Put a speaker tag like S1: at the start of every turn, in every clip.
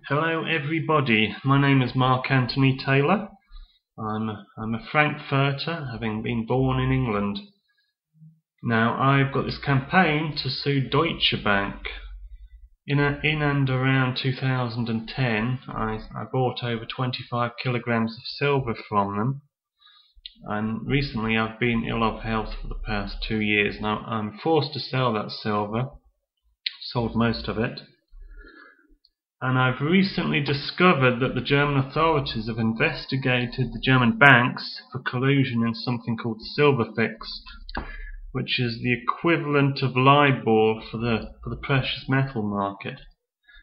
S1: Hello everybody, my name is Mark Anthony Taylor. I'm a Frankfurter, having been born in England. Now I've got this campaign to sue Deutsche Bank. In and around 2010 I bought over 25 kilograms of silver from them, and recently I've been ill of health for the past 2 years. Now I'm forced to sell that silver, sold most of it. And I've recently discovered that the German authorities have investigated the German banks for collusion in something called the silver fix, which is the equivalent of LIBOR for the precious metal market.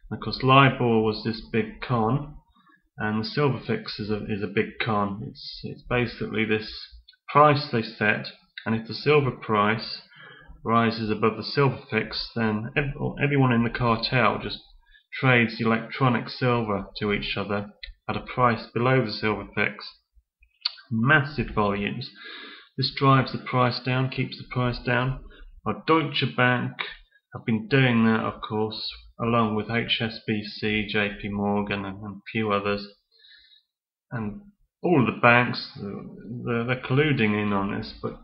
S1: And of course, LIBOR was this big con, and the silver fix is a big con. It's basically this price they set, and if the silver price rises above the silver fix, then everyone in the cartel just trades electronic silver to each other at a price below the silver fix. Massive volumes. This drives the price down, keeps the price down. Our Deutsche Bank have been doing that, of course, along with HSBC, JP Morgan, and a few others. And all of the banks, they're colluding in on this, but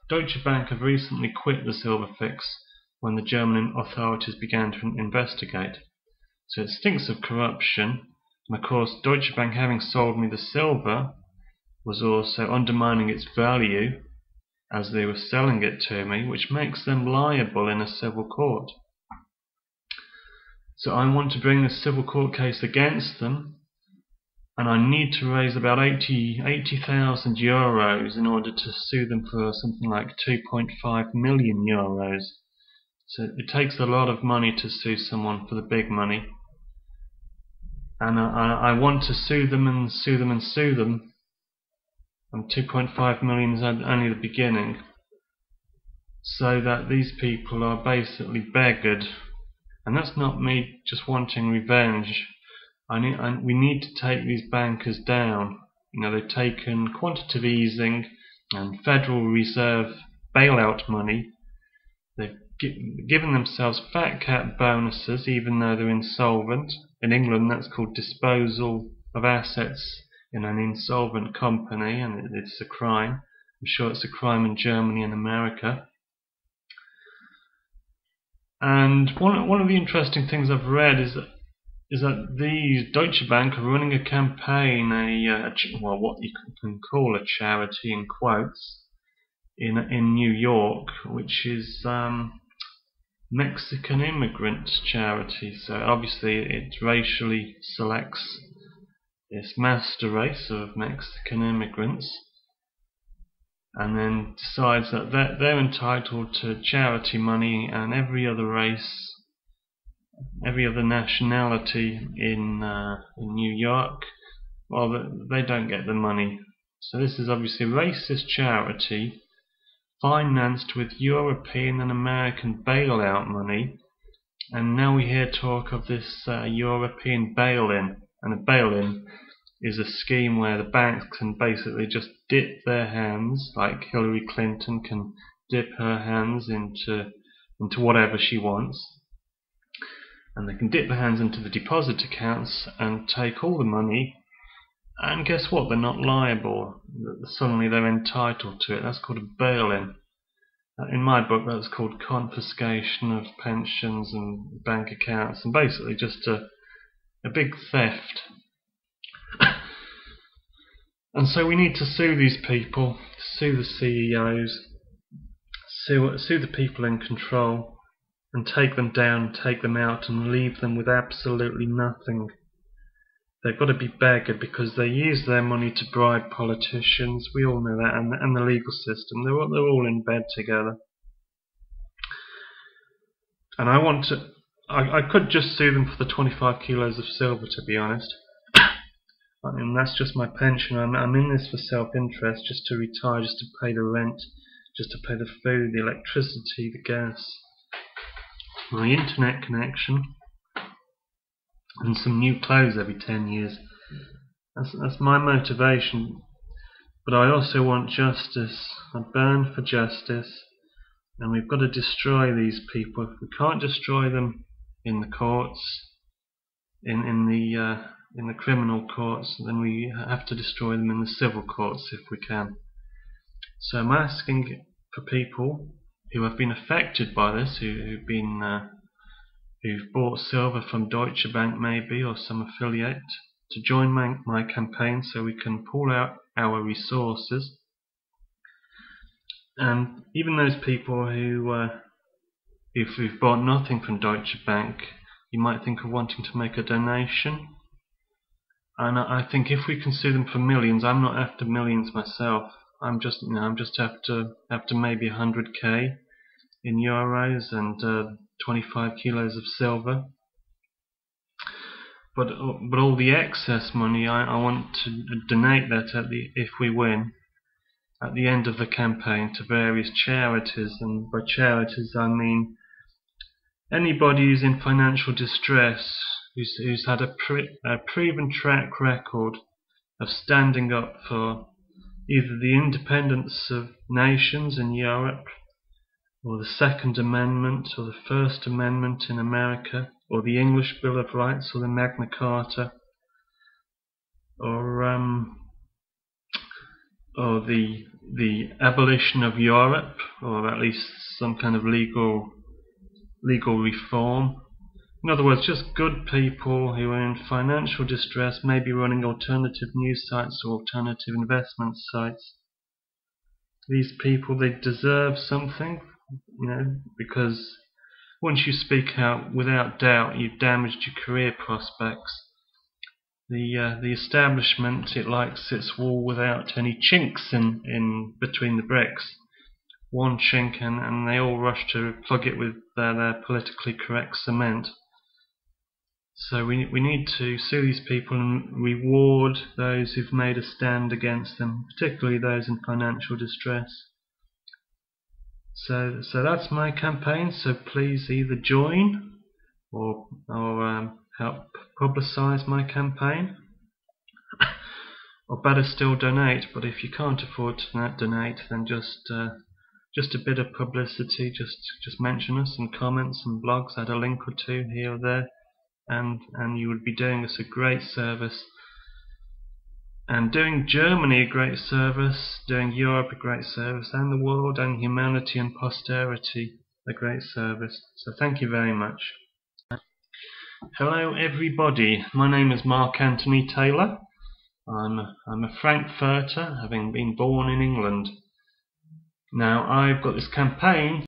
S1: Deutsche Bank have recently quit the silver fix when the German authorities began to investigate. So it stinks of corruption, and of course Deutsche Bank, having sold me the silver, was also undermining its value as they were selling it to me, which makes them liable in a civil court. So I want to bring this civil court case against them, and I need to raise about 80,000 euros in order to sue them for something like 2.5 million euros. So it takes a lot of money to sue someone for the big money. And I want to sue them and sue them and sue them. And 2.5 million is only the beginning. So that these people are basically beggared. And that's not me just wanting revenge. We need to take these bankers down. You know, they've taken quantitative easing and Federal Reserve bailout money. They've given themselves fat cat bonuses even though they're insolvent. In England that's called disposal of assets in an insolvent company, and it's a crime. I'm sure it's a crime in Germany and America. And one of the interesting things I've read is that these Deutsche Bank are running a campaign, what you can call a charity in quotes, in New York, which is Mexican immigrant charity. So obviously it racially selects this master race of Mexican immigrants, and then decides that they're entitled to charity money, and every other race, every other nationality in New York, well, they don't get the money. So this is obviously a racist charity financed with European and American bailout money, and now we hear talk of this European bail-in. And a bail-in is a scheme where the banks can basically just dip their hands, like Hillary Clinton can dip her hands into whatever she wants, and they can dip their hands into the deposit accounts and take all the money, and guess what? They're not liable. Suddenly they're entitled to it. That's called a bail-in. In my book that's called confiscation of pensions and bank accounts, and basically just a big theft. And so we need to sue these people, sue the CEOs, sue the people in control, and take them down, take them out, and leave them with absolutely nothing. They've got to be beggared because they use their money to bribe politicians. We all know that, and the legal system. They're all in bed together. And I could just sue them for the 25 kilos of silver, to be honest. I mean, that's just my pension. I'm in this for self-interest, just to retire, just to pay the rent, just to pay the food, the electricity, the gas, my internet connection, and some new clothes every 10 years. That's my motivation. But I also want justice. I burn for justice, and we've got to destroy these people. If we can't destroy them in the courts, in the criminal courts, then we have to destroy them in the civil courts if we can. So I'm asking for people who have been affected by this, who've bought silver from Deutsche Bank maybe or some affiliate, to join my campaign so we can pool out our resources. And even those people who've bought nothing from Deutsche Bank, you might think of wanting to make a donation. And I think if we can sue them for millions, I'm not after millions myself. I'm just after maybe 100k in euros and 25 kilos of silver. But all the excess money, I want to donate that if we win, at the end of the campaign, to various charities. And by charities I mean anybody who's in financial distress, who's had a proven track record of standing up for either the independence of nations in Europe, or the Second Amendment, or the First Amendment in America, or the English Bill of Rights, or the Magna Carta, or the abolition of Europe, or at least some kind of legal reform. In other words, just good people who are in financial distress, maybe running alternative news sites or alternative investment sites. These people, they deserve something, because once you speak out, without doubt, you've damaged your career prospects. The establishment, it likes its wall without any chinks in between the bricks. One chink and they all rush to plug it with their politically correct cement. So we need to sue these people and reward those who've made a stand against them, particularly those in financial distress. So that's my campaign. So please either join or help publicise my campaign, or better still, donate. But if you can't afford to donate, then just a bit of publicity. Just mention us in comments and blogs. Add a link or two here or there. And you would be doing us a great service, and doing Germany a great service, doing Europe a great service, and the world and humanity and posterity a great service. So thank you very much. Hello everybody, my name is Mark Anthony Taylor. I'm a Frankfurter, having been born in England. Now I've got this campaign